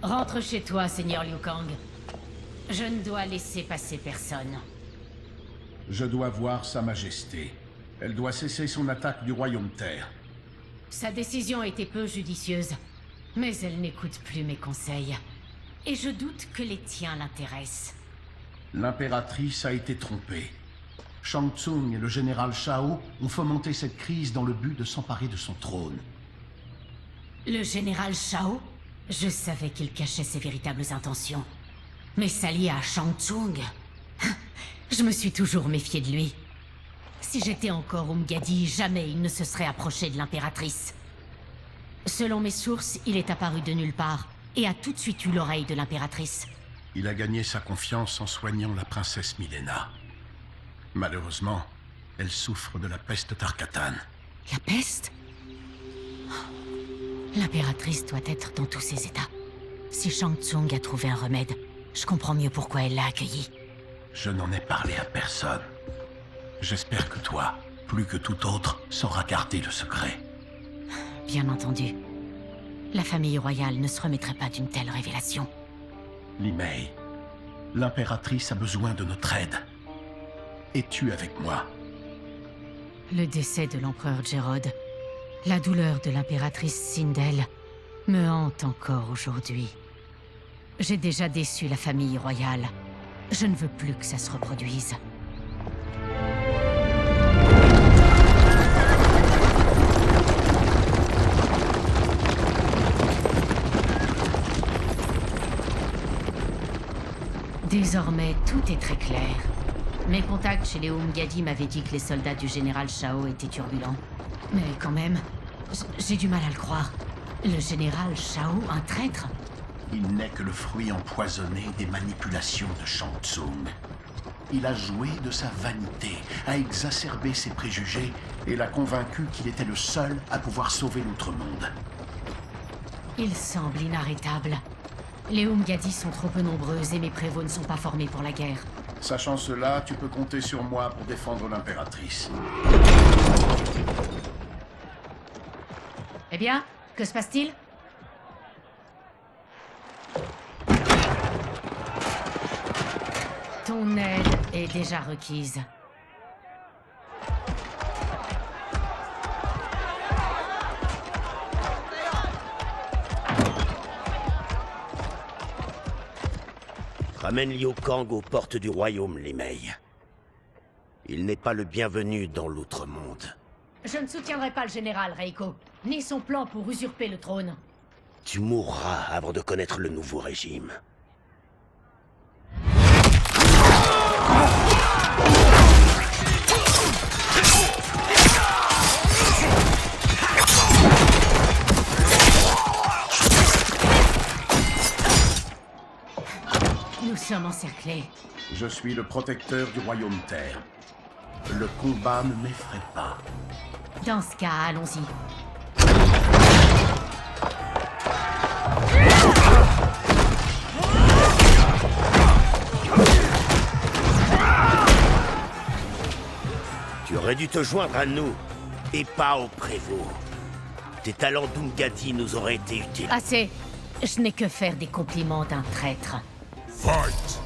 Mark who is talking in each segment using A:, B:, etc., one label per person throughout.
A: Rentre chez toi, Seigneur Liu Kang. Je ne dois laisser passer personne.
B: Je dois voir Sa Majesté. Elle doit cesser son attaque du Royaume Terre.
A: Sa décision était peu judicieuse, mais elle n'écoute plus mes conseils. Et je doute que les tiens l'intéressent.
B: L'impératrice a été trompée. Shang Tsung et le général Shao ont fomenté cette crise dans le but de s'emparer de son trône.
A: Le général Shao? Je savais qu'il cachait ses véritables intentions. Mais s'allier à Shang Tsung... Je me suis toujours méfié de lui. Si j'étais encore Umgadi, jamais il ne se serait approché de l'impératrice. Selon mes sources, il est apparu de nulle part et a tout de suite eu l'oreille de l'impératrice.
B: Il a gagné sa confiance en soignant la princesse Milena. Malheureusement, elle souffre de la peste Tarkatan.
A: La peste? L'impératrice doit être dans tous ses états. Si Shang Tsung a trouvé un remède, je comprends mieux pourquoi elle l'a accueilli.
B: Je n'en ai parlé à personne. J'espère que toi, plus que tout autre, sauras garder le secret.
A: Bien entendu. La famille royale ne se remettrait pas d'une telle révélation.
B: Li Mei, l'impératrice a besoin de notre aide. Es-tu avec moi?
A: Le décès de l'empereur Jerod, la douleur de l'impératrice Sindel, me hante encore aujourd'hui. J'ai déjà déçu la famille royale. Je ne veux plus que ça se reproduise. Désormais, tout est très clair. Mes contacts chez les Umgadi m'avaient dit que les soldats du général Shao étaient turbulents. Mais quand même, j'ai du mal à le croire. Le général Shao, un traître?
B: Il n'est que le fruit empoisonné des manipulations de Shang Tsung. Il a joué de sa vanité, a exacerbé ses préjugés et l'a convaincu qu'il était le seul à pouvoir sauver l'Outre-Monde.
A: Il semble inarrêtable. Les Umgadi sont trop peu nombreuses et mes prévôts ne sont pas formés pour la guerre.
B: Sachant cela, tu peux compter sur moi pour défendre l'impératrice.
A: Eh bien, que se passe-t-il? Ton aide est déjà requise.
C: Ramène Liu Kang aux portes du royaume, Li Mei. Il n'est pas le bienvenu dans l'Outre-Monde.
A: Je ne soutiendrai pas le général, Reiko, ni son plan pour usurper le trône.
C: Tu mourras avant de connaître le nouveau régime.
A: Nous sommes encerclés.
B: Je suis le protecteur du Royaume Terre. Le combat ne m'effraie pas.
A: Dans ce cas, allons-y.
C: Tu aurais dû te joindre à nous, et pas au prévôt. Tes talents d'Umgadi nous auraient été utiles.
A: Assez. Je n'ai que faire des compliments d'un traître.
D: Fight!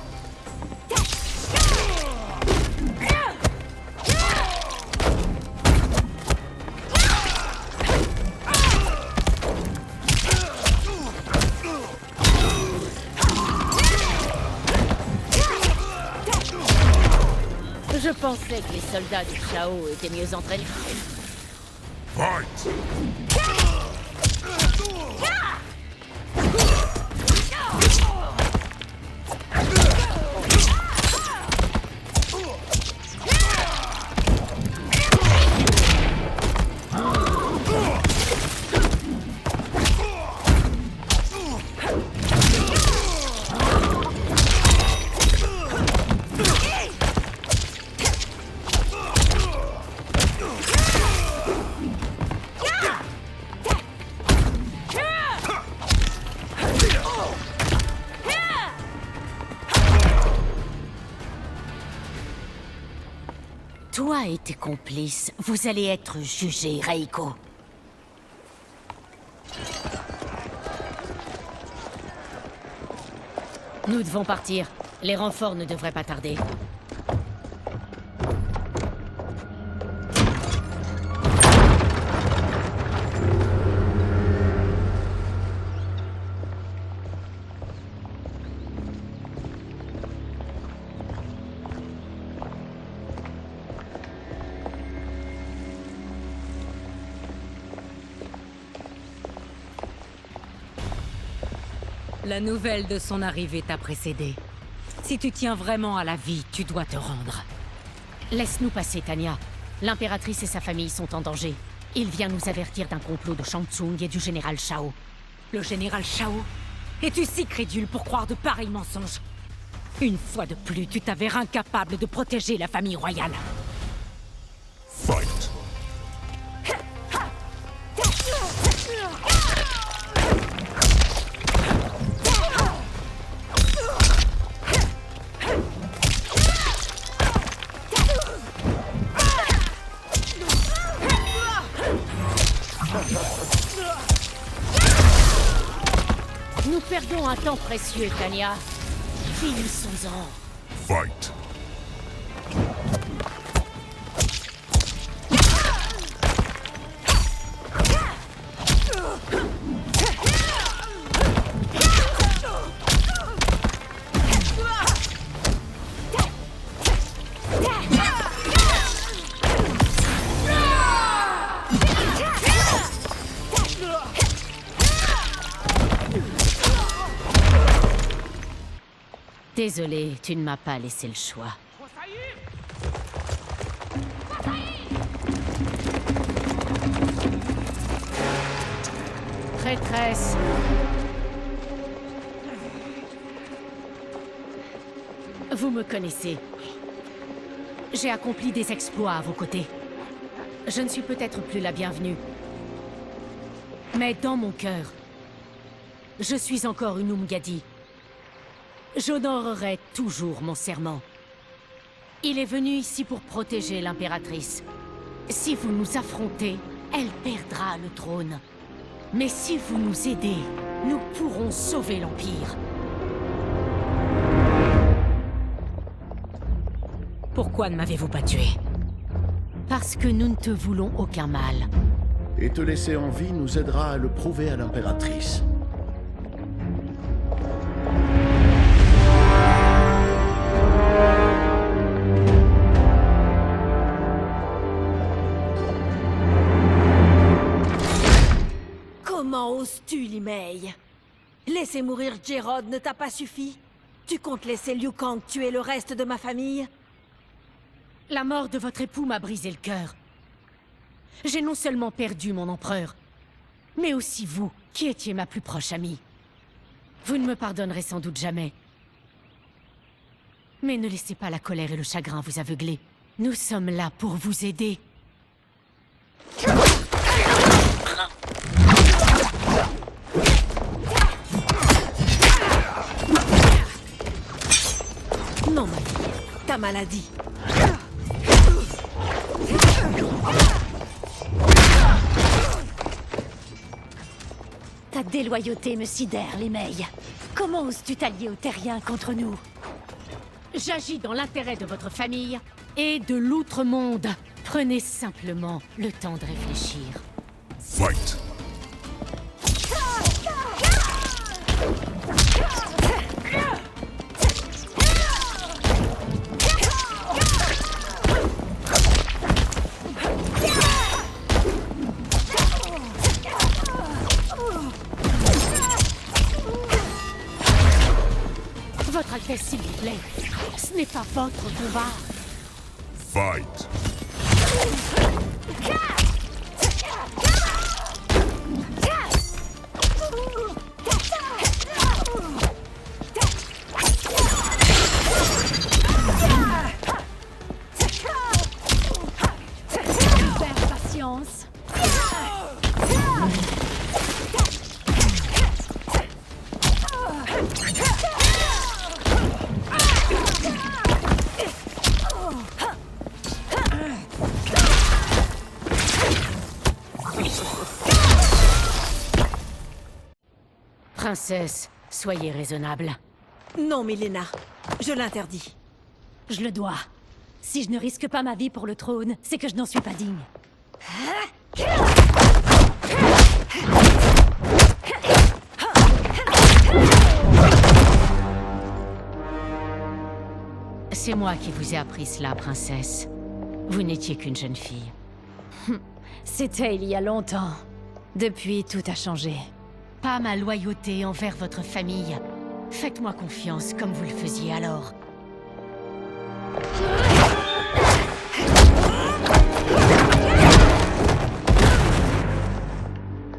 A: Je pensais que les soldats du Shao étaient mieux entraînés.
D: Fight!
A: Toi et tes complices, vous allez être jugés, Reiko. Nous devons partir. Les renforts ne devraient pas tarder.
E: La nouvelle de son arrivée t'a précédé. Si tu tiens vraiment à la vie, tu dois te rendre.
A: Laisse-nous passer, Tanya. L'impératrice et sa famille sont en danger. Il vient nous avertir d'un complot de Shang Tsung et du général Shao.
E: Le général Shao? Es-tu si crédule pour croire de pareils mensonges? Une fois de plus, tu t'avères incapable de protéger la famille royale.
D: Fight!
A: Nous perdons un temps précieux, Tanya. Finissons-en.
D: Fight!
A: Désolé, tu ne m'as pas laissé le choix. Traîtresse. Vous me connaissez. J'ai accompli des exploits à vos côtés. Je ne suis peut-être plus la bienvenue. Mais dans mon cœur, je suis encore une Umgadi. J'honorerai toujours mon serment. Il est venu ici pour protéger l'impératrice. Si vous nous affrontez, elle perdra le trône. Mais si vous nous aidez, nous pourrons sauver l'Empire.
E: Pourquoi ne m'avez-vous pas tué?
A: Parce que nous ne te voulons aucun mal.
B: Et te laisser en vie nous aidera à le prouver à l'impératrice.
F: Comment oses-tu, Li Mei? Laisser mourir Jerrod ne t'a pas suffi? Tu comptes laisser Liu Kang tuer le reste de ma famille?
A: La mort de votre époux m'a brisé le cœur. J'ai non seulement perdu mon empereur, mais aussi vous, qui étiez ma plus proche amie. Vous ne me pardonnerez sans doute jamais. Mais ne laissez pas la colère et le chagrin vous aveugler. Nous sommes là pour vous aider.
F: Non, ma fille, ta maladie.
G: Ta déloyauté me sidère, Li Mei. Comment oses-tu t'allier aux terriens contre nous?
A: J'agis dans l'intérêt de votre famille et de l'outre-monde. Prenez simplement le temps de réfléchir.
D: Fight!
A: Votre Altesse, s'il vous plaît, ce n'est pas votre combat.
D: Fight!
G: Faire patience.
A: Princesse, soyez raisonnable.
F: Non, Milena. Je l'interdis.
G: Je le dois. Si je ne risque pas ma vie pour le trône, c'est que je n'en suis pas digne.
A: C'est moi qui vous ai appris cela, princesse. Vous n'étiez qu'une jeune fille.
G: C'était il y a longtemps. Depuis, tout a changé.
A: Pas ma loyauté envers votre famille. Faites-moi confiance comme vous le faisiez alors.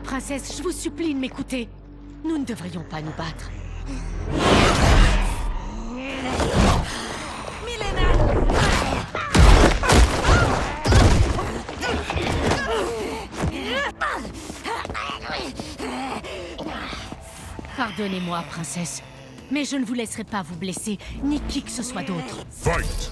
A: Princesse, je vous supplie de m'écouter. Nous ne devrions pas nous battre. Pardonnez-moi, princesse, mais je ne vous laisserai pas vous blesser, ni qui que ce soit d'autre.
D: Fight!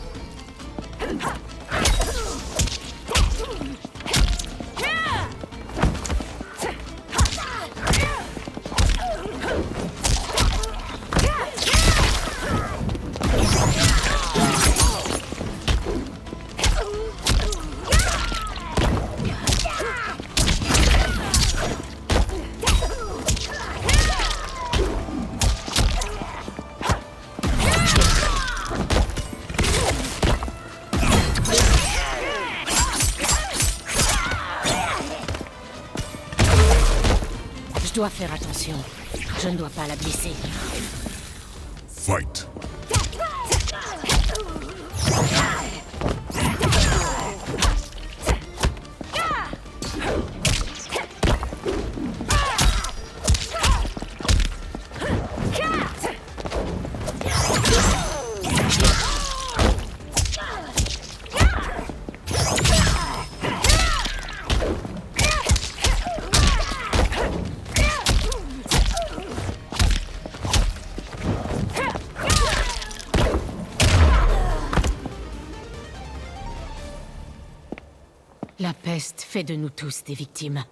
A: Je dois faire attention. Je ne dois pas la blesser.
D: Fight!
A: La peste fait de nous tous des victimes.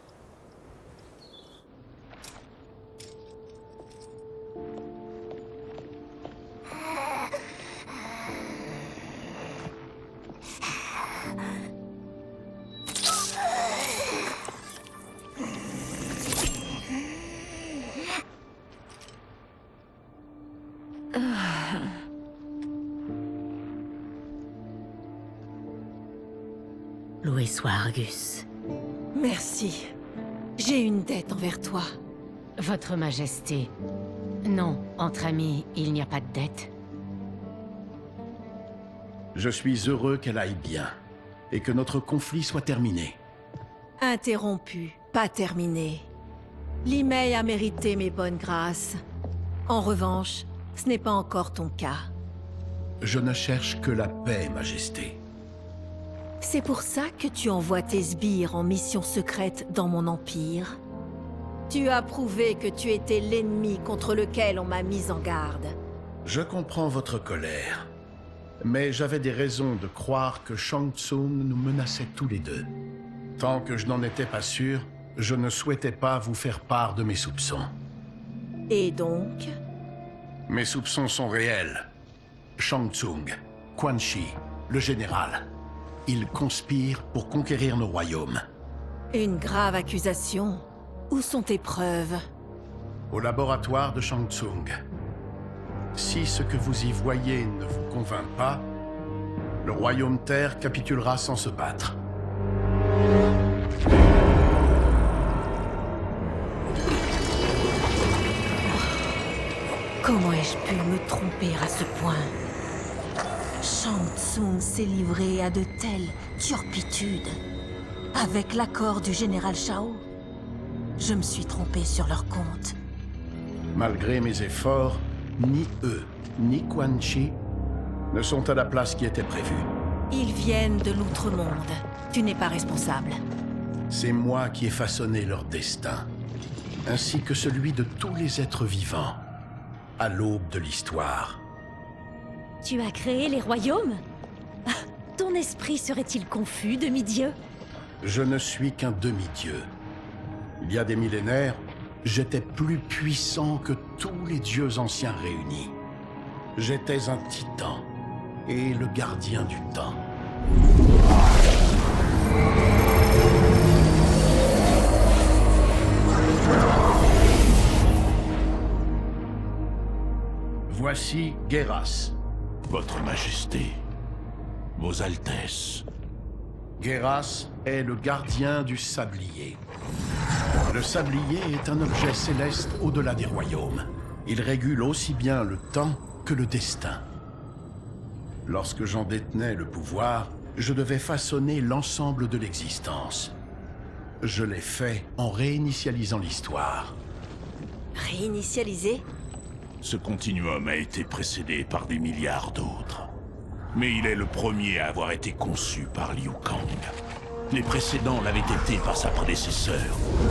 A: Loué soit Argus.
F: Merci. J'ai une dette envers toi.
A: Votre Majesté. Non, entre amis, il n'y a pas de dette.
B: Je suis heureux qu'elle aille bien, et que notre conflit soit terminé.
F: Interrompu, pas terminé. Limei a mérité mes bonnes grâces. En revanche, ce n'est pas encore ton cas.
B: Je ne cherche que la paix, Majesté.
F: C'est pour ça que tu envoies tes sbires en mission secrète dans mon empire. Tu as prouvé que tu étais l'ennemi contre lequel on m'a mis en garde.
B: Je comprends votre colère, mais j'avais des raisons de croire que Shang Tsung nous menaçait tous les deux. Tant que je n'en étais pas sûr, je ne souhaitais pas vous faire part de mes soupçons.
F: Et donc?
B: Mes soupçons sont réels. Shang Tsung, Quan Chi, le général. Ils conspirent pour conquérir nos royaumes.
F: Une grave accusation. Où sont tes preuves?
B: Au laboratoire de Shang Tsung. Si ce que vous y voyez ne vous convainc pas, le royaume Terre capitulera sans se battre.
F: Comment ai-je pu me tromper à ce point? Shang Tsung s'est livré à de telles turpitudes. Avec l'accord du général Shao, je me suis trompé sur leur compte.
B: Malgré mes efforts, ni eux, ni Quan Chi ne sont à la place qui était prévue.
F: Ils viennent de l'outre-monde. Tu n'es pas responsable.
B: C'est moi qui ai façonné leur destin, ainsi que celui de tous les êtres vivants, à l'aube de l'histoire.
G: Tu as créé les royaumes? Ton esprit serait-il confus, demi-dieu?
B: Je ne suis qu'un demi-dieu. Il y a des millénaires, j'étais plus puissant que tous les dieux anciens réunis. J'étais un titan et le gardien du temps. Voici Geras.
H: Votre Majesté, Vos Altesses.
B: Geras est le gardien du sablier. Le sablier est un objet céleste au-delà des royaumes. Il régule aussi bien le temps que le destin. Lorsque j'en détenais le pouvoir, je devais façonner l'ensemble de l'existence. Je l'ai fait en réinitialisant l'histoire.
F: Réinitialisé?
H: Ce continuum a été précédé par des milliards d'autres. Mais il est le premier à avoir été conçu par Liu Kang. Les précédents l'avaient été par sa prédécesseur,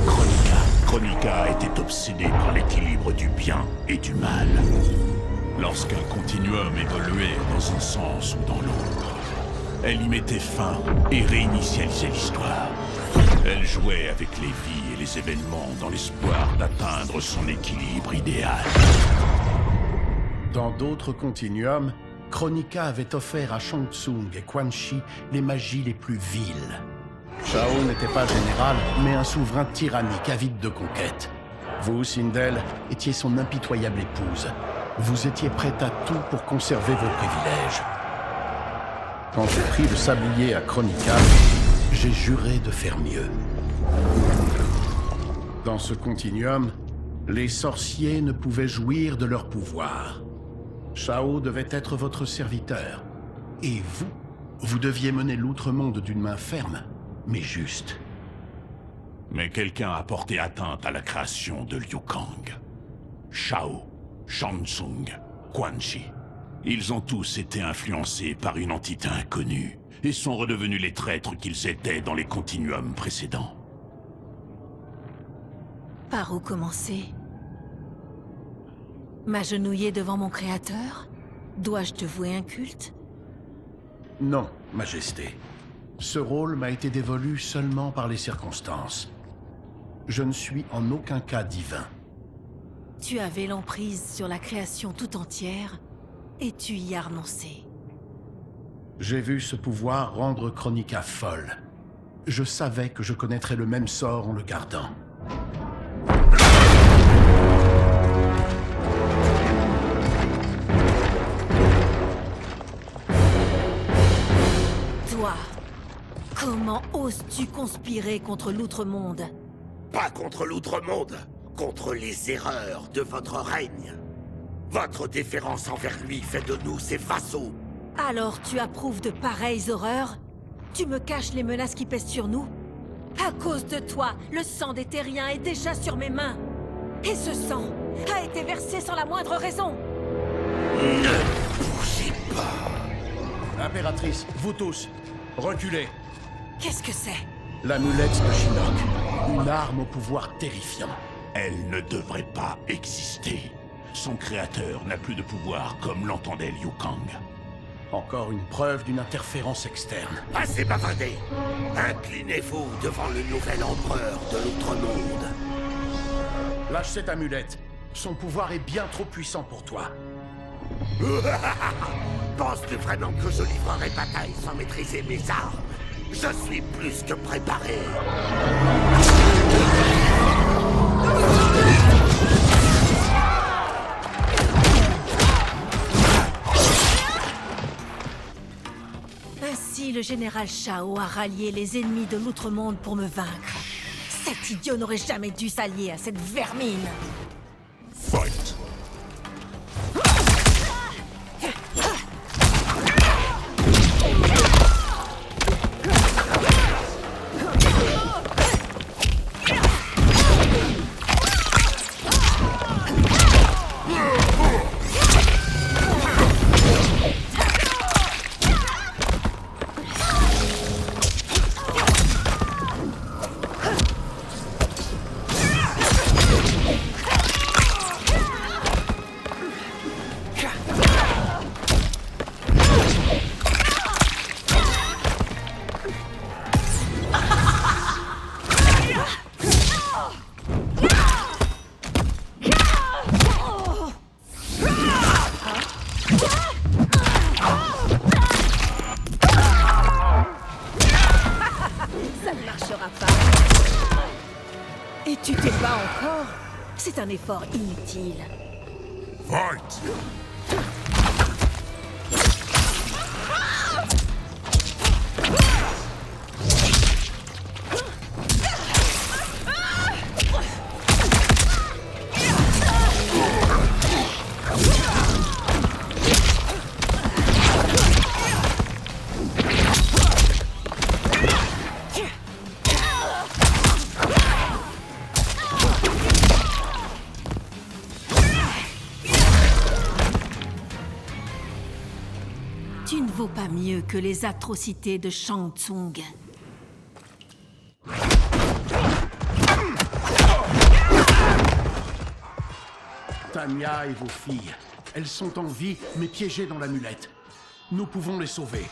H: Kronika. Kronika était obsédée par l'équilibre du bien et du mal. Lorsqu'un continuum évoluait dans un sens ou dans l'autre, elle y mettait fin et réinitialisait l'histoire. Elle jouait avec les vies et les événements dans l'espoir d'atteindre son équilibre idéal.
B: Dans d'autres continuums, Kronika avait offert à Shang Tsung et Quan Chi les magies les plus viles. Shao n'était pas général, mais un souverain tyrannique avide de conquête. Vous, Sindel, étiez son impitoyable épouse. Vous étiez prête à tout pour conserver vos privilèges. Quand j'ai pris le sablier à Kronika, j'ai juré de faire mieux. Dans ce continuum, les sorciers ne pouvaient jouir de leur pouvoir. Shao devait être votre serviteur. Et vous deviez mener l'outre-monde d'une main ferme, mais juste.
H: Mais quelqu'un a porté atteinte à la création de Liu Kang. Shao, Shang Tsung, Quan Chi. Ils ont tous été influencés par une entité inconnue et sont redevenus les traîtres qu'ils étaient dans les continuums précédents.
F: Par où commencer? M'agenouiller devant mon créateur? Dois-je te vouer un culte?
B: Non, Majesté. Ce rôle m'a été dévolu seulement par les circonstances. Je ne suis en aucun cas divin.
F: Tu avais l'emprise sur la création tout entière, et tu y as renoncé.
B: J'ai vu ce pouvoir rendre Kronika folle. Je savais que je connaîtrais le même sort en le gardant.
F: Toi, comment oses-tu conspirer contre l'Outre-Monde?
C: Pas contre l'Outre-Monde, contre les erreurs de votre règne. Votre déférence envers lui fait de nous ses vassaux.
F: Alors tu approuves de pareilles horreurs? Tu me caches les menaces qui pèsent sur nous? À cause de toi, le sang des Terriens est déjà sur mes mains. Et ce sang a été versé sans la moindre raison.
C: Ne bougez pas.
B: Impératrice, vous tous, reculez.
F: Qu'est-ce que c'est?
B: L'amulette de Shinnok, une arme au pouvoir terrifiant.
H: Elle ne devrait pas exister. Son créateur n'a plus de pouvoir comme l'entendait Liu Kang.
B: Encore une preuve d'une interférence externe.
C: Assez bavardé. Inclinez-vous devant le nouvel empereur de l'Outre-Monde.
B: Lâche cette amulette. Son pouvoir est bien trop puissant pour toi.
C: Penses-tu vraiment que je livrerai bataille sans maîtriser mes armes? Je suis plus que préparé.
F: Ainsi, le général Shao a rallié les ennemis de l'Outre-Monde pour me vaincre. Cet idiot n'aurait jamais dû s'allier à cette vermine.
D: Fight.
F: C'est un effort inutile.
D: Fight!
F: Tu ne vaux pas mieux que les atrocités de Shang Tsung.
B: Tanya et vos filles, elles sont en vie, mais piégées dans l'amulette. Nous pouvons les sauver.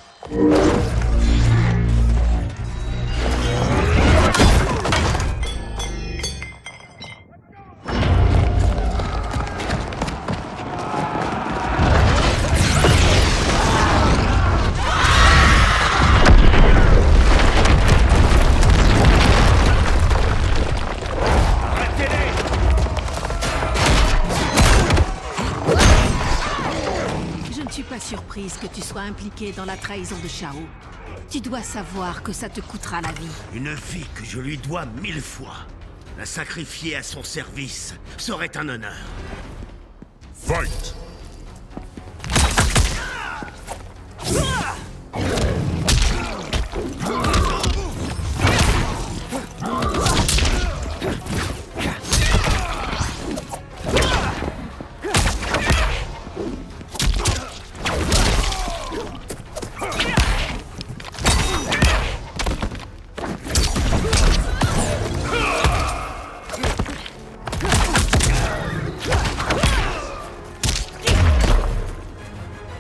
F: Je ne suis pas surprise que tu sois impliqué dans la trahison de Shao. Tu dois savoir que ça te coûtera la vie.
C: Une vie que je lui dois 1000 fois. La sacrifier à son service serait un honneur.
D: Fight!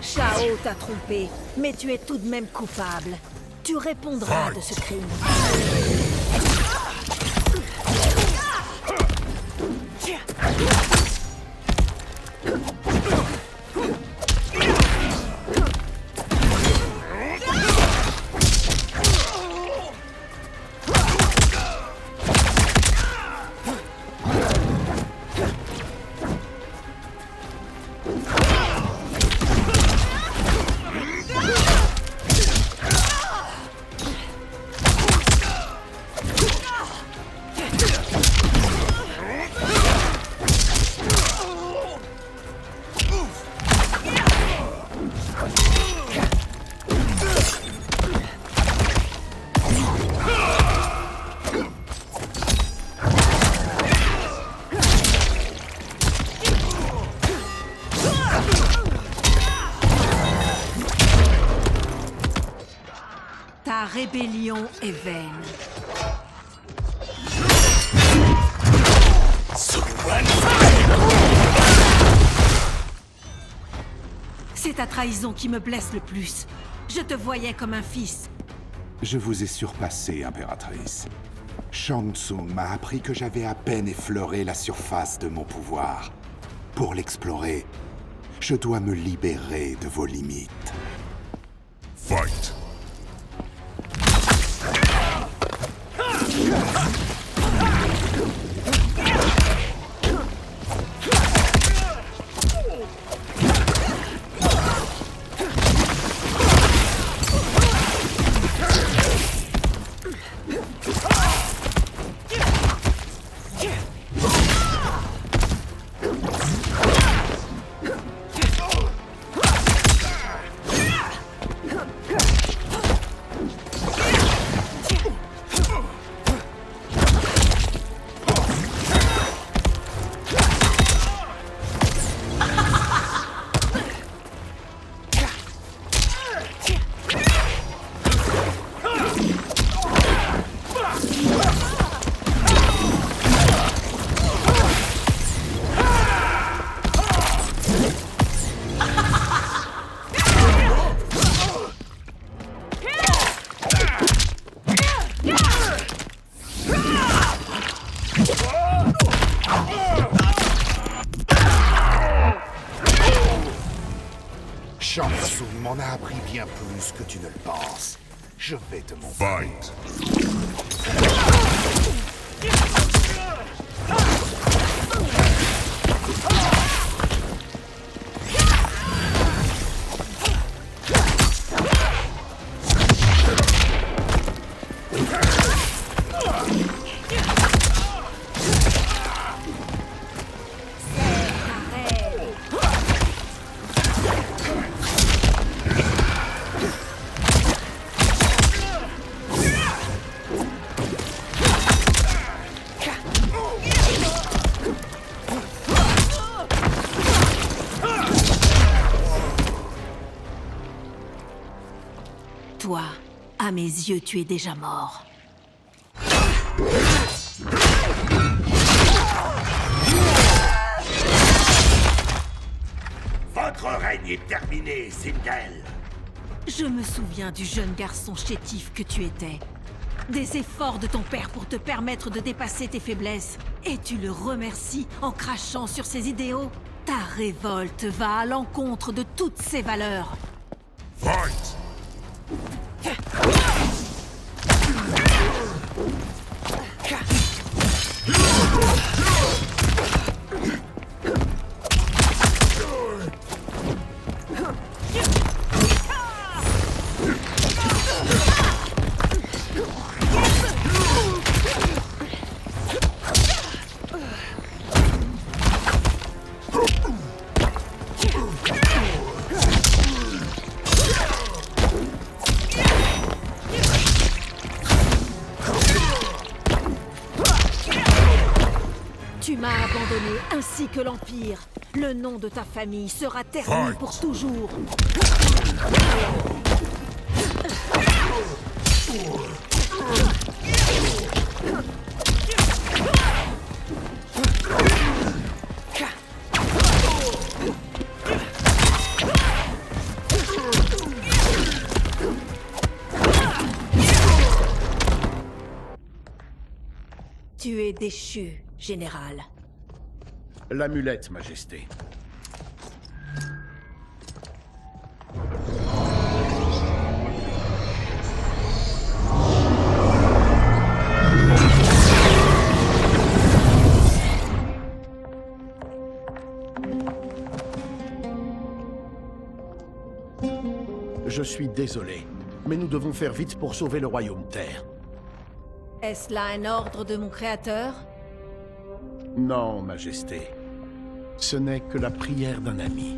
F: Shao t'a trompé, mais tu es tout de même coupable. Tu répondras de ce crime. Ta rébellion est vaine. C'est ta trahison qui me blesse le plus. Je te voyais comme un fils.
I: Je vous ai surpassé, impératrice. Shang Tsung m'a appris que j'avais à peine effleuré la surface de mon pouvoir. Pour l'explorer, je dois me libérer de vos limites.
D: Fight!
I: Shang Tsung m'en a appris bien plus que tu ne le penses. Je vais te montrer.
D: Fight!
F: toi, à mes yeux, tu es déjà mort.
C: Votre règne est terminé, Sindel.
F: Je me souviens du jeune garçon chétif que tu étais. Des efforts de ton père pour te permettre de dépasser tes faiblesses. Et tu le remercies en crachant sur ses idéaux. Ta révolte va à l'encontre de toutes ses valeurs.
D: Fight!
F: Tu m'as abandonné, ainsi que l'Empire. Le nom de ta famille sera terni pour toujours. Tu es déchu, général.
B: L'amulette, Majesté. Je suis désolé, mais nous devons faire vite pour sauver le royaume Terre.
F: Est-ce là un ordre de mon créateur?
B: Non, Majesté. Ce n'est que la prière d'un ami.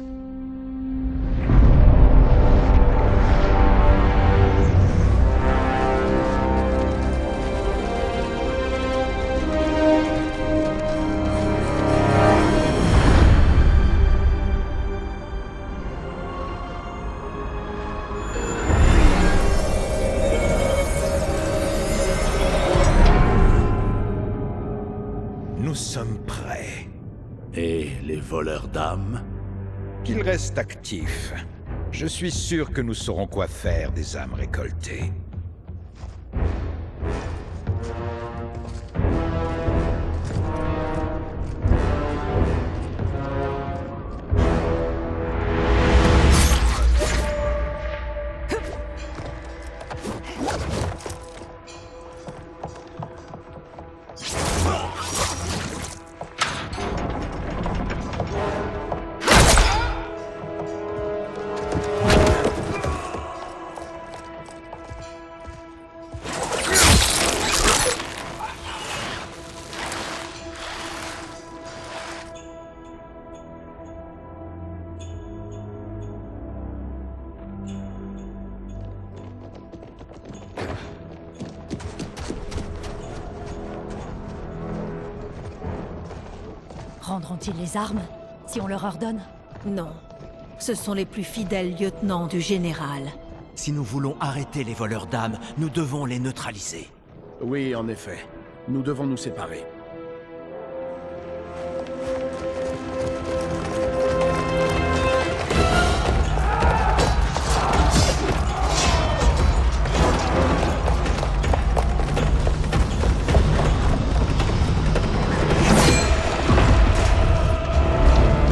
C: Nous sommes prêts. Et les voleurs d'âmes?
J: Qu'ils restent actifs. Je suis sûr que nous saurons quoi faire des âmes récoltées.
G: Rendront-ils les armes, si on leur ordonne?
F: Non. Ce sont les plus fidèles lieutenants du général.
K: Si nous voulons arrêter les voleurs d'âmes, nous devons les neutraliser.
B: Oui, en effet. Nous devons nous séparer.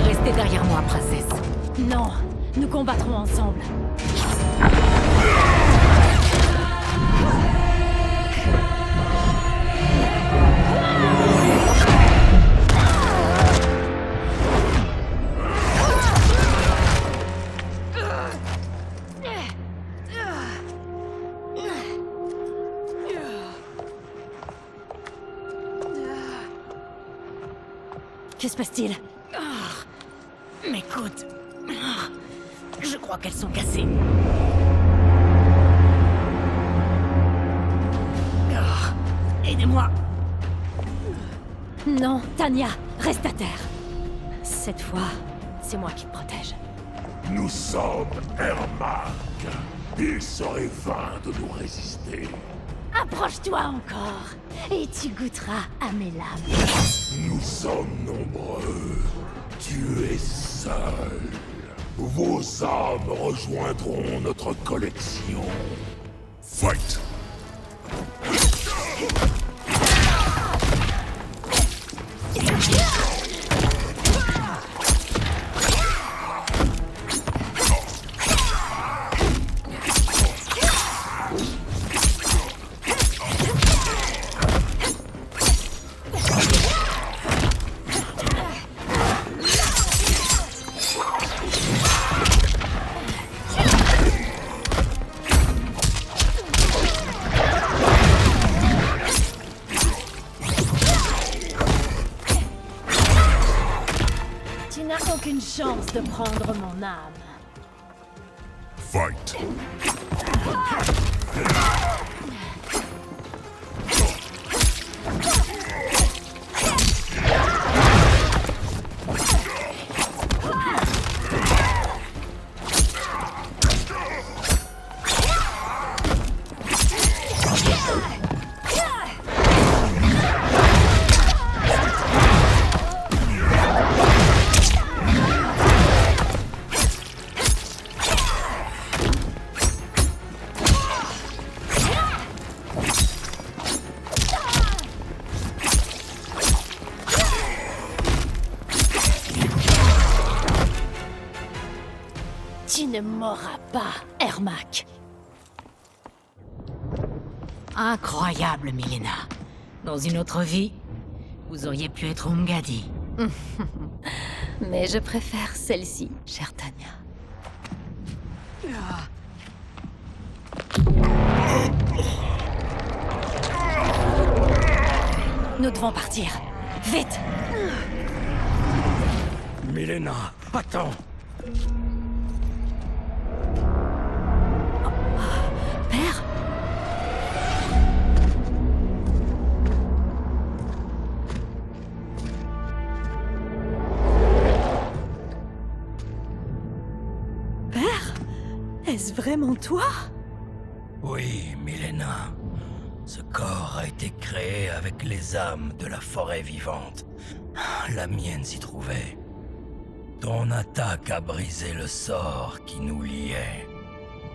E: Restez derrière moi, princesse.
G: Non, nous combattrons ensemble. Que se passe-t-il?
E: Mes côtes. Je crois qu'elles sont cassées. Aidez-moi.
G: Non, Tanya, reste à terre. Cette fois, c'est moi qui te protège.
D: Nous sommes Ermac.
C: Il serait vain de nous résister.
G: Approche-toi encore, et tu goûteras à mes lames.
C: Nous sommes nombreux. Tu es seul. Vos âmes rejoindront notre collection.
D: Fight!
G: Tu n'as aucune chance de prendre mon âme.
D: Fight!
G: Tu ne m'auras pas, Ermac.
A: Incroyable, Milena. Dans une autre vie, vous auriez pu être Umgadi.
G: Mais je préfère celle-ci, chère Tanya.
E: Nous devons partir. Vite!
C: Milena, attends.
E: Père? Père? Est-ce vraiment toi?
K: Oui, Milena. Ce corps a été créé avec les âmes de la forêt vivante. La mienne s'y trouvait. Ton attaque a brisé le sort qui nous liait.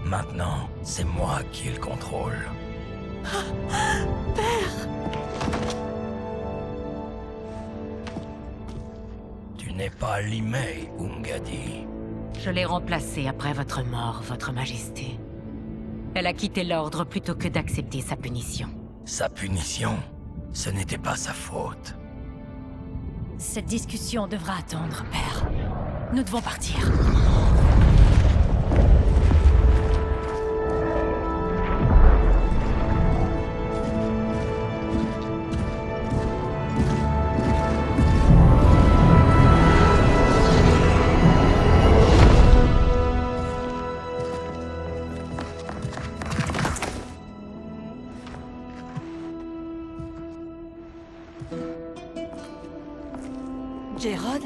K: Maintenant, c'est moi qui ai le contrôle.
E: Père!
K: Tu n'es pas Limei, Umgadi.
A: Je l'ai remplacée après votre mort, votre majesté. Elle a quitté l'ordre plutôt que d'accepter sa punition.
K: Sa punition, ce n'était pas sa faute.
E: Cette discussion devra attendre, Père. Nous devons partir. Jérôde?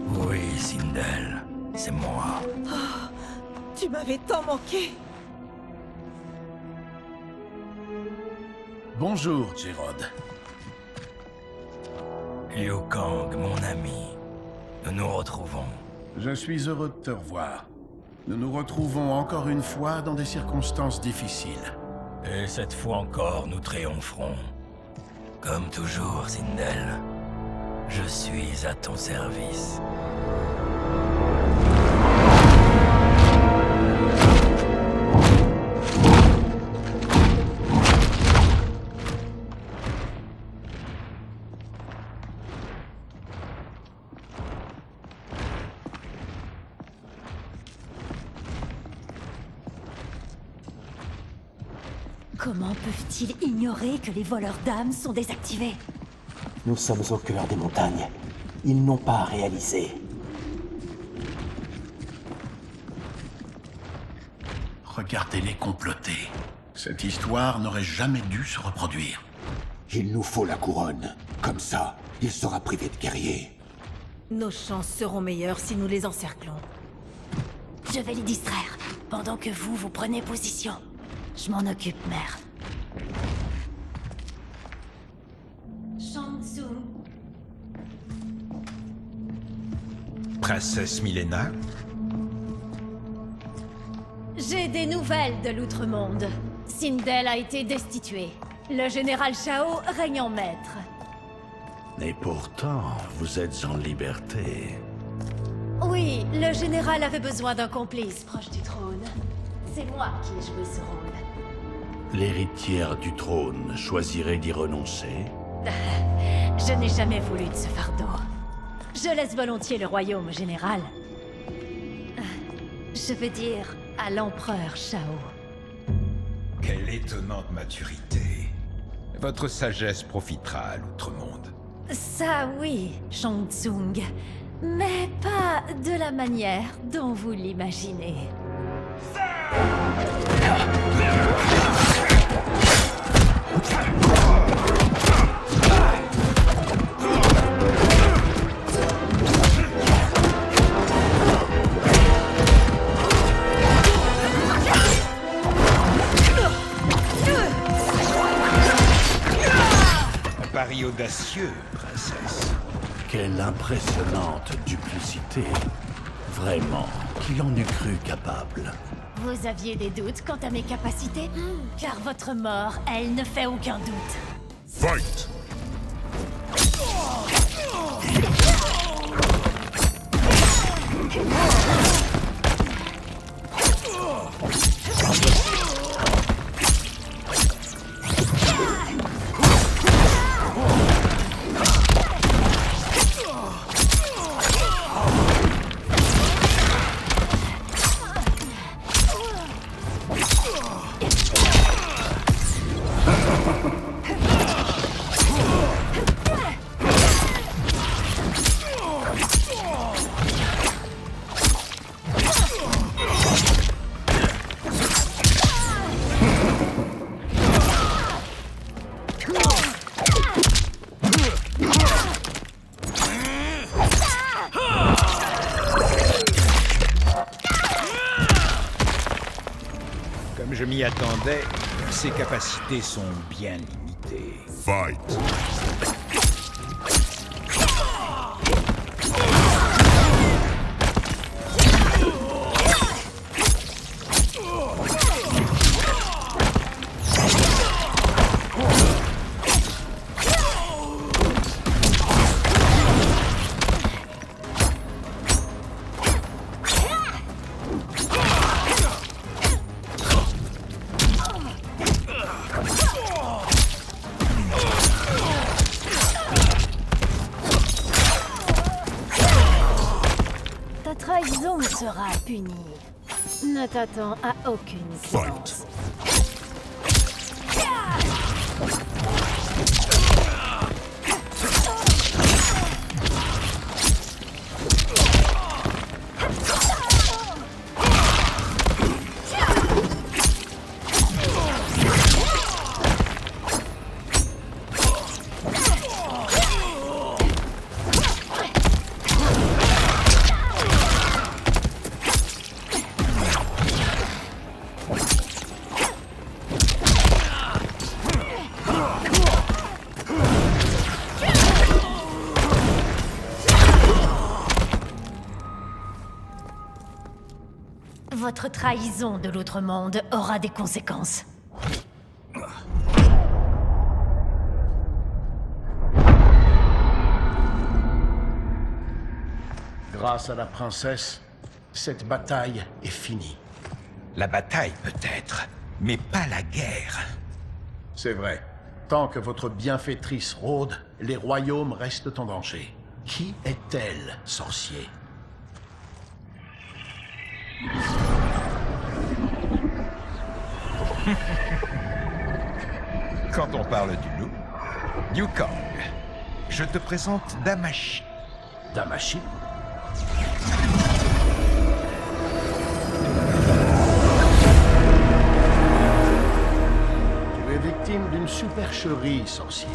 K: Oui, Sindel, c'est moi.
F: Tu m'avais tant manqué.
B: Bonjour, Jérôde.
K: Liu Kang, mon ami. Nous nous retrouvons.
B: Je suis heureux de te revoir. Nous nous retrouvons encore une fois dans des circonstances difficiles.
K: Et cette fois encore, nous triompherons. Comme toujours, Sindel. Je suis à ton service.
G: Comment peuvent-ils ignorer que les voleurs d'âmes sont désactivés?
L: Nous sommes au cœur des montagnes. Ils n'ont pas réalisé.
B: Regardez-les comploter. Cette histoire n'aurait jamais dû se reproduire.
I: Il nous faut la couronne. Comme ça, il sera privé de guerriers.
F: Nos chances seront meilleures si nous les encerclons.
G: Je vais les distraire. pendant que vous prenez position. Je m'en occupe, mère.
A: Shang Tsung.
J: Princesse Milena?
G: J'ai des nouvelles de l'Outre-Monde. Sindel a été destitué. Le général Shao règne en maître.
C: Et pourtant, vous êtes en liberté.
G: Oui, le général avait besoin d'un complice proche du trône. C'est moi qui ai joué ce rôle.
C: L'héritière du trône choisirait d'y renoncer?
G: Je n'ai jamais voulu de ce fardeau. Je laisse volontiers le royaume au général. Je veux dire, à l'empereur Shao.
J: Quelle étonnante maturité. Votre sagesse profitera à l'Outre-Monde.
G: Ça oui, Shang Tsung. Mais pas de la manière dont vous l'imaginez.
J: Un pari audacieux, princesse.
C: Quelle impressionnante duplicité. Vraiment, qui en eût cru capable?
G: Vous aviez des doutes quant à mes capacités? Car votre mort, elle ne fait aucun doute.
D: Fight!
J: Comme je m'y attendais, ses capacités sont bien limitées.
D: Fight!
G: Ta trahison sera punie. Ne t'attends à aucune clémence. Votre trahison de l'Outre-Monde aura des conséquences.
B: Grâce à la princesse, cette bataille est finie.
J: La bataille peut-être, mais pas la guerre.
B: C'est vrai. Tant que votre bienfaitrice rôde, les royaumes restent en danger. Qui est-elle, sorcier?
J: Quand on parle du loup, Liu Kang, je te présente Damashi.
B: Damashi? Tu es victime d'une supercherie, sorcier.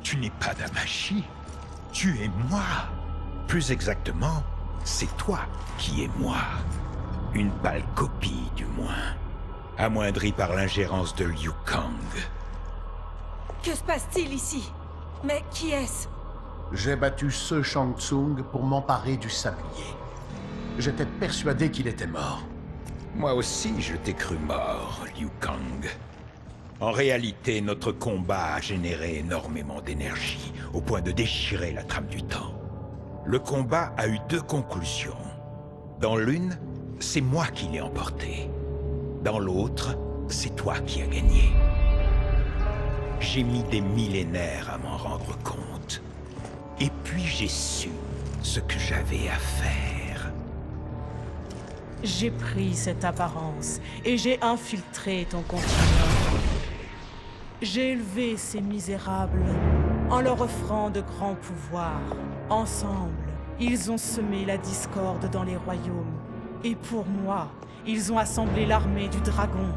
J: Tu n'es pas Damashi, tu es moi. Plus exactement, c'est toi qui es moi. Une pâle copie, du moins. Amoindrie par l'ingérence de Liu Kang.
F: Que se passe-t-il ici? Mais qui est-ce?
B: J'ai battu ce Shang Tsung pour m'emparer du sablier. J'étais persuadé qu'il était mort.
J: Moi aussi, je t'ai cru mort, Liu Kang. En réalité, notre combat a généré énormément d'énergie, au point de déchirer la trame du temps. Le combat a eu deux conclusions. Dans l'une, c'est moi qui l'ai emporté. Dans l'autre, c'est toi qui as gagné. J'ai mis des millénaires à m'en rendre compte. Et puis j'ai su ce que j'avais à faire.
M: J'ai pris cette apparence et j'ai infiltré ton continuum. J'ai élevé ces misérables en leur offrant de grands pouvoirs. Ensemble, ils ont semé la discorde dans les royaumes. Et pour moi, ils ont assemblé l'armée du dragon.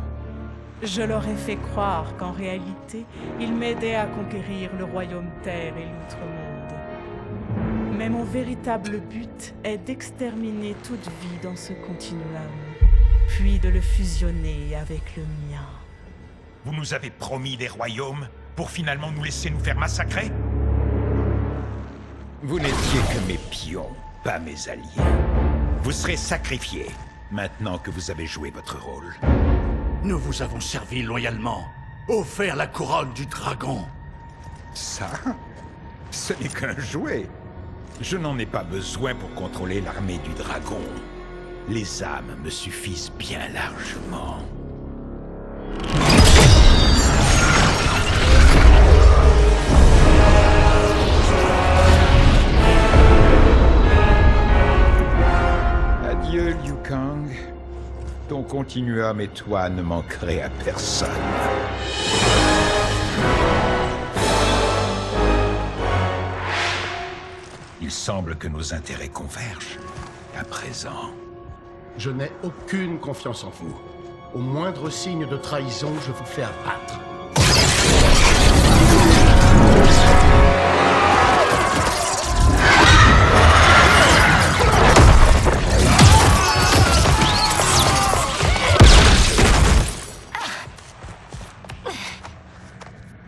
M: Je leur ai fait croire qu'en réalité, ils m'aidaient à conquérir le royaume terre et l'outre-monde. Mais mon véritable but est d'exterminer toute vie dans ce continuum, puis de le fusionner avec le mien.
J: Vous nous avez promis des royaumes pour finalement nous laisser nous faire massacrer? Vous n'étiez que mes pions, pas mes alliés. Vous serez sacrifiés, maintenant que vous avez joué votre rôle.
C: Nous vous avons servi loyalement, offert la couronne du dragon.
J: Ça? Ce n'est qu'un jouet. Je n'en ai pas besoin pour contrôler l'armée du dragon. Les âmes me suffisent bien largement. Adieu, Liu Kang. Ton continuum et toi ne manquerez à personne. Il semble que nos intérêts convergent, à présent.
B: Je n'ai aucune confiance en vous. Au moindre signe de trahison, je vous fais abattre.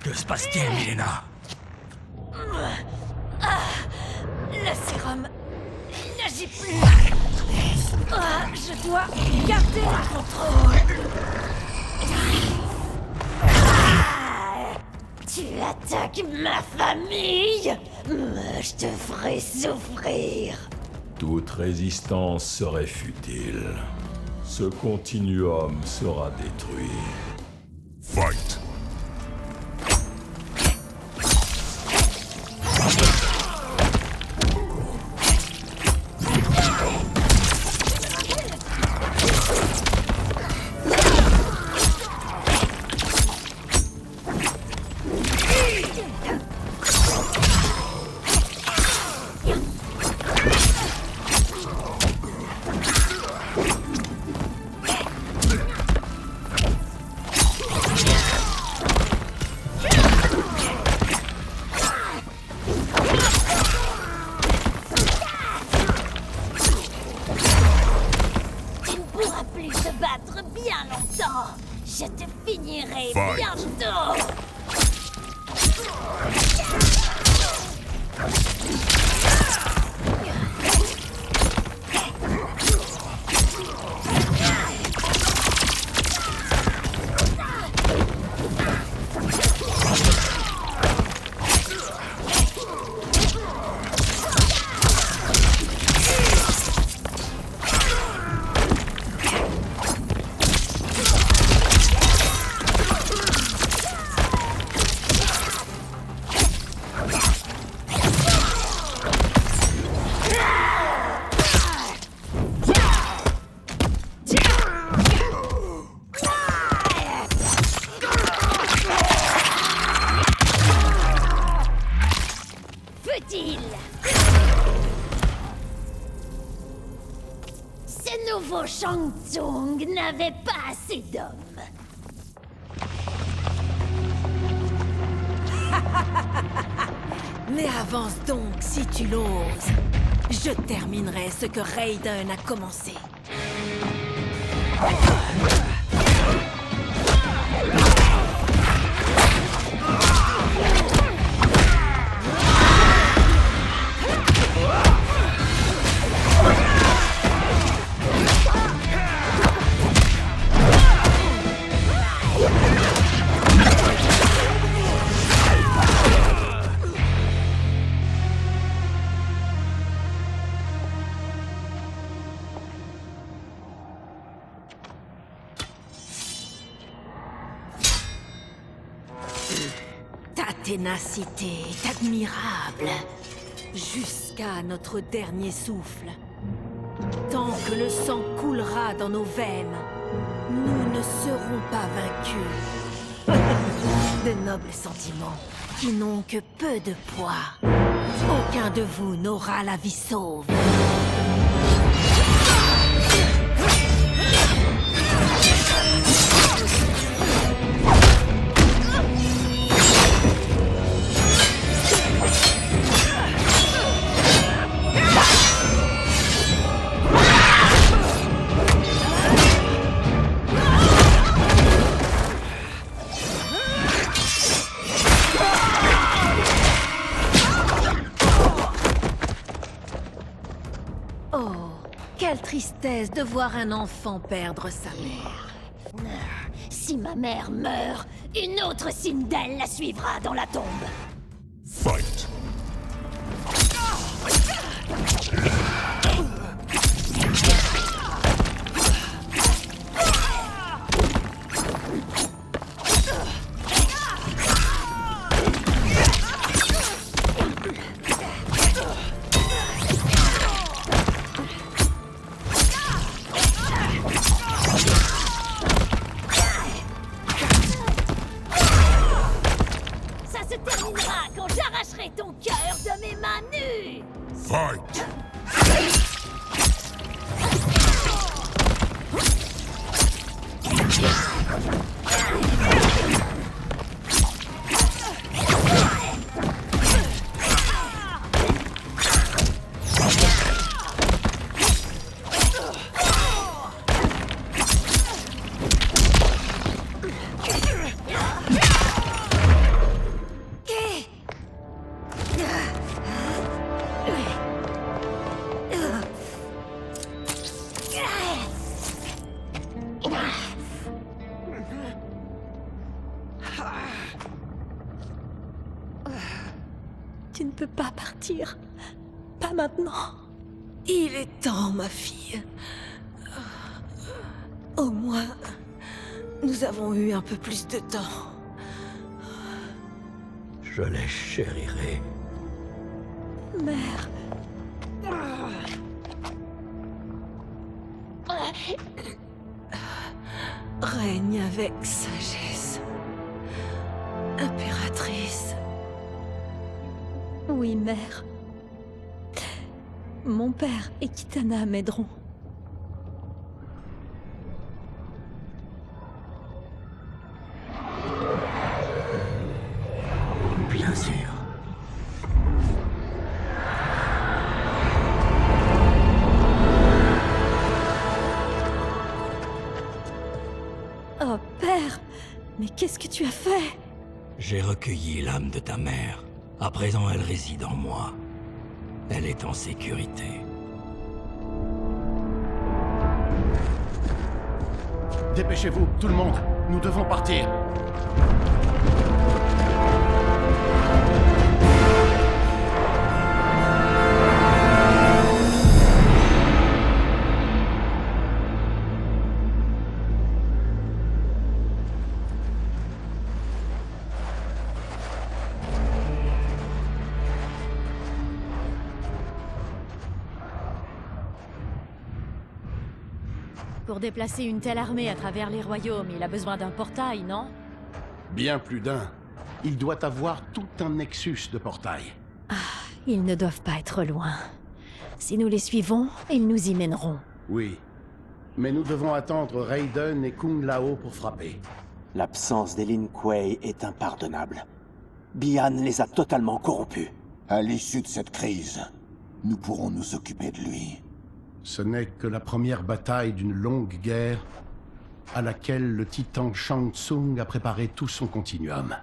K: Que se passe-t-il, Mileena?
G: Le sérum n'agit plus. Je dois garder le contrôle. Tu attaques ma famille? Je te ferai souffrir.
D: Toute résistance serait futile. Ce continuum sera détruit. Fight!
G: Je te finirai bientôt. Ce nouveau Shang Tsung n'avait pas assez d'hommes.
F: Mais avance donc si tu l'oses. Je terminerai ce que Raiden a commencé. Ta ténacité est admirable. Jusqu'à notre dernier souffle. Tant que le sang coulera dans nos veines, nous ne serons pas vaincus. De nobles sentiments qui n'ont que peu de poids. Aucun de vous n'aura la vie sauve. Quelle tristesse de voir un enfant perdre sa mère.
G: Si ma mère meurt, une autre Sindel la suivra dans la tombe.
D: Fight.
G: Ton cœur de mes mains nues!
D: Fight!
F: Tu ne peux pas partir. Pas maintenant. Il est temps, ma fille. Au moins, nous avons eu un peu plus de temps.
K: Je les chérirai.
F: Mère. Règne avec sagesse. Impératrice. Oui, mère. Mon père et Kitana m'aideront.
K: Bien sûr.
F: Oh, père! Mais qu'est-ce que tu as fait?
K: J'ai recueilli l'âme de ta mère. À présent, elle réside en moi. Elle est en sécurité.
B: Dépêchez-vous, tout le monde. Nous devons partir.
G: Pour déplacer une telle armée à travers les royaumes, il a besoin d'un portail, non?
B: Bien plus d'un. Il doit avoir tout un nexus de portail.
G: Ah, ils ne doivent pas être loin. Si nous les suivons, ils nous y mèneront.
B: Oui. Mais nous devons attendre Raiden et Kung Lao pour frapper.
L: L'absence des Lin Kuei est impardonnable. Bihan les a totalement corrompus.
N: À l'issue de cette crise, nous pourrons nous occuper de lui.
B: Ce n'est que la première bataille d'une longue guerre à laquelle le titan Shang Tsung a préparé tout son continuum.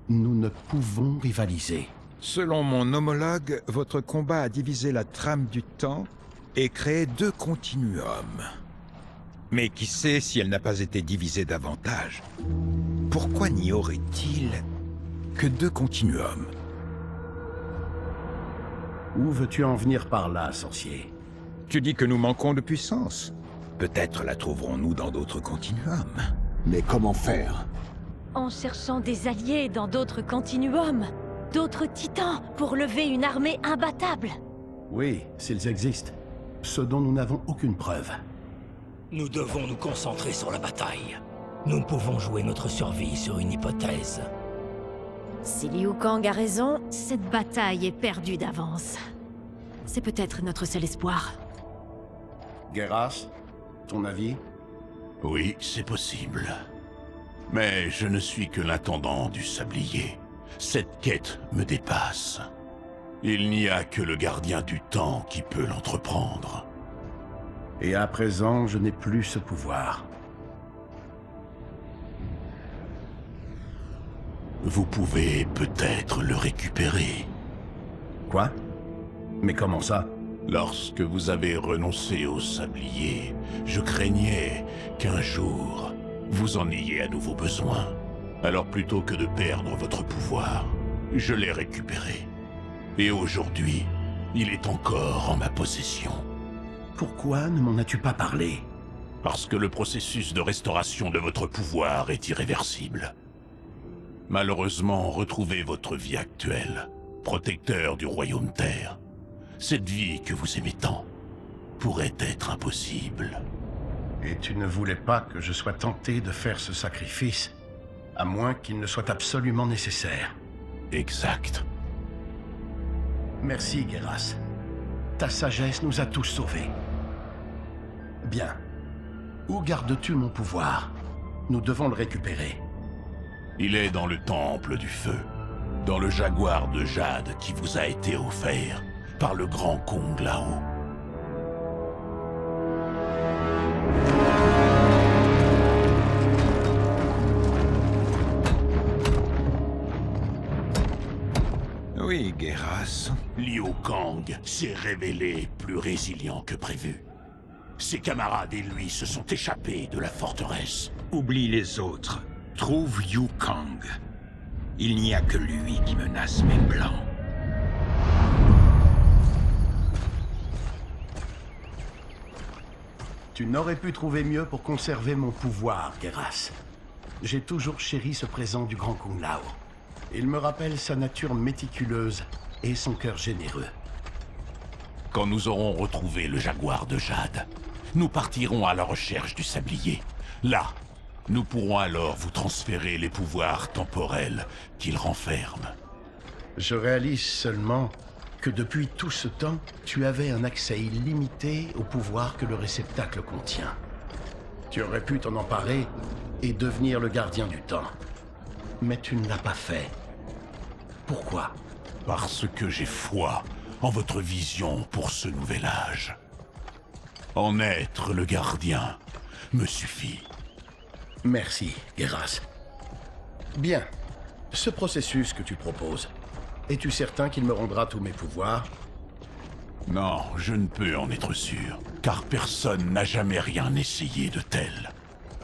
B: Nous ne pouvons rivaliser.
J: Selon mon homologue, votre combat a divisé la trame du temps et créé 2 continuums. Mais qui sait si elle n'a pas été divisée davantage? Pourquoi n'y aurait-il que 2 continuums?
B: Où veux-tu en venir par là, sorcier?
J: Tu dis que nous manquons de puissance. Peut-être la trouverons-nous dans d'autres continuums.
N: Mais comment faire?
G: En cherchant des alliés dans d'autres continuums, d'autres titans pour lever une armée imbattable.
B: Oui, s'ils existent. Ce dont nous n'avons aucune preuve.
K: Nous devons nous concentrer sur la bataille. Nous ne pouvons jouer notre survie sur une hypothèse.
G: Si Liu Kang a raison, cette bataille est perdue d'avance. C'est peut-être notre seul espoir.
B: Geras, ton avis?
H: Oui, c'est possible. Mais je ne suis que l'intendant du sablier. Cette quête me dépasse. Il n'y a que le gardien du temps qui peut l'entreprendre.
B: Et à présent, je n'ai plus ce pouvoir.
H: Vous pouvez peut-être le récupérer.
B: Quoi? Mais comment ça?
H: Lorsque vous avez renoncé au sablier, je craignais qu'un jour, vous en ayez à nouveau besoin. Alors plutôt que de perdre votre pouvoir, je l'ai récupéré. Et aujourd'hui, il est encore en ma possession.
B: Pourquoi ne m'en as-tu pas parlé?
H: Parce que le processus de restauration de votre pouvoir est irréversible. Malheureusement, retrouver votre vie actuelle, protecteur du royaume Terre, cette vie que vous aimez tant, pourrait être impossible.
B: Et tu ne voulais pas que je sois tenté de faire ce sacrifice, à moins qu'il ne soit absolument nécessaire.
H: Exact.
B: Merci, Geras. Ta sagesse nous a tous sauvés. Bien. Où gardes-tu mon pouvoir? Nous devons le récupérer.
H: Il est dans le temple du feu, dans le jaguar de jade qui vous a été offert par le grand Kung Lao.
J: Oui, Geras.
H: Liu Kang s'est révélé plus résilient que prévu. Ses camarades et lui se sont échappés de la forteresse.
J: Oublie les autres. Trouve Liu Kang. Il n'y a que lui qui menace mes plans.
B: Tu n'aurais pu trouver mieux pour conserver mon pouvoir, Geras. J'ai toujours chéri ce présent du grand Kung Lao. Il me rappelle sa nature méticuleuse et son cœur généreux.
H: Quand nous aurons retrouvé le jaguar de jade, nous partirons à la recherche du sablier. Là, nous pourrons alors vous transférer les pouvoirs temporels qu'il renferme.
B: Je réalise seulement que depuis tout ce temps, tu avais un accès illimité au pouvoir que le réceptacle contient. Tu aurais pu t'en emparer et devenir le gardien du temps. Mais tu ne l'as pas fait. Pourquoi?
H: Parce que j'ai foi en votre vision pour ce nouvel âge. En être le gardien me suffit.
B: Merci, Geras. Bien. Ce processus que tu proposes, es-tu certain qu'il me rendra tous mes pouvoirs?
H: Non, je ne peux en être sûr, car personne n'a jamais rien essayé de tel.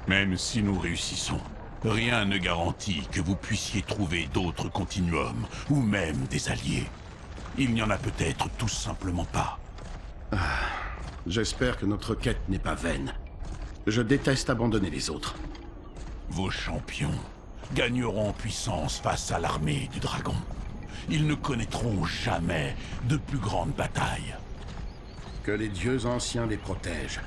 H: Même si nous réussissons, rien ne garantit que vous puissiez trouver d'autres continuums, ou même des alliés. Il n'y en a peut-être tout simplement pas.
B: J'espère que notre quête n'est pas vaine. Je déteste abandonner les autres.
H: Vos champions gagneront en puissance face à l'armée du dragon. Ils ne connaîtront jamais de plus grande bataille.
B: Que les dieux anciens les protègent.